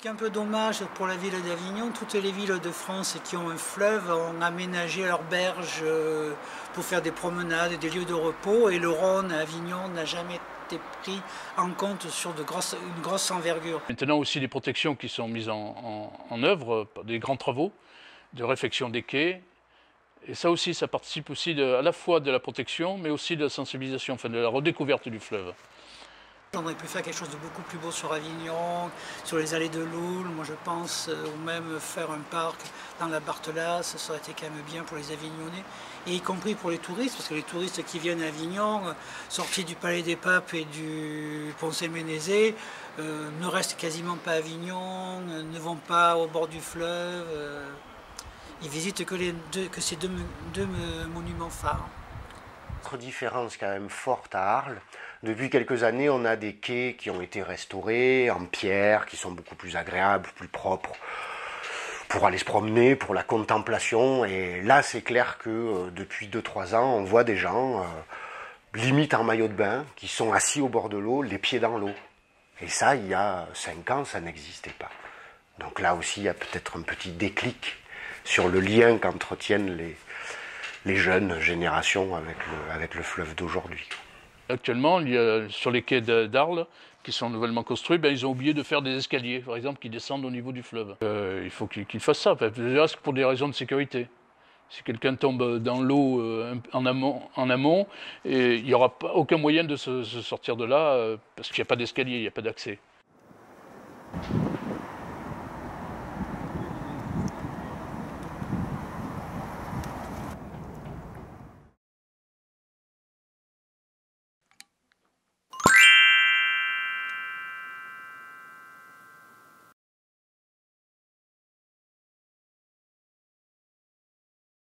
qui est un peu dommage pour la ville d'Avignon, toutes les villes de France qui ont un fleuve ont aménagé leurs berges pour faire des promenades, des lieux de repos, et le Rhône à Avignon n'a jamais été pris en compte sur une grosse envergure. Maintenant aussi des protections qui sont mises en œuvre, des grands travaux de réfection des quais. Et ça aussi, ça participe aussi à la fois de la protection, mais aussi de la sensibilisation, enfin de la redécouverte du fleuve. On aurait pu faire quelque chose de beaucoup plus beau sur Avignon, sur les allées de l'Oule, moi je pense, ou même faire un parc dans la Barthelasse, ça aurait été quand même bien pour les Avignonnais, et y compris pour les touristes, parce que les touristes qui viennent à Avignon, sortis du Palais des Papes et du Pont-Saint-Ménézé, ne restent quasiment pas à Avignon, ne vont pas au bord du fleuve, ils visitent que ces deux monuments phares. Autre différence quand même forte à Arles, depuis quelques années on a des quais qui ont été restaurés en pierre, qui sont beaucoup plus agréables, plus propres pour aller se promener, pour la contemplation, et là c'est clair que depuis 2-3 ans on voit des gens limite en maillot de bain qui sont assis au bord de l'eau, les pieds dans l'eau, et ça il y a 5 ans ça n'existait pas. Donc là aussi il y a peut-être un petit déclic sur le lien qu'entretiennent les jeunes générations avec le fleuve d'aujourd'hui. Actuellement, il y a, sur les quais d'Arles, qui sont nouvellement construits, ils ont oublié de faire des escaliers, par exemple, qui descendent au niveau du fleuve. Il faut qu'ils fassent ça, déjà pour des raisons de sécurité. Si quelqu'un tombe dans l'eau en amont, et il n'y aura aucun moyen de se sortir de là, parce qu'il n'y a pas d'escalier, il n'y a pas d'accès.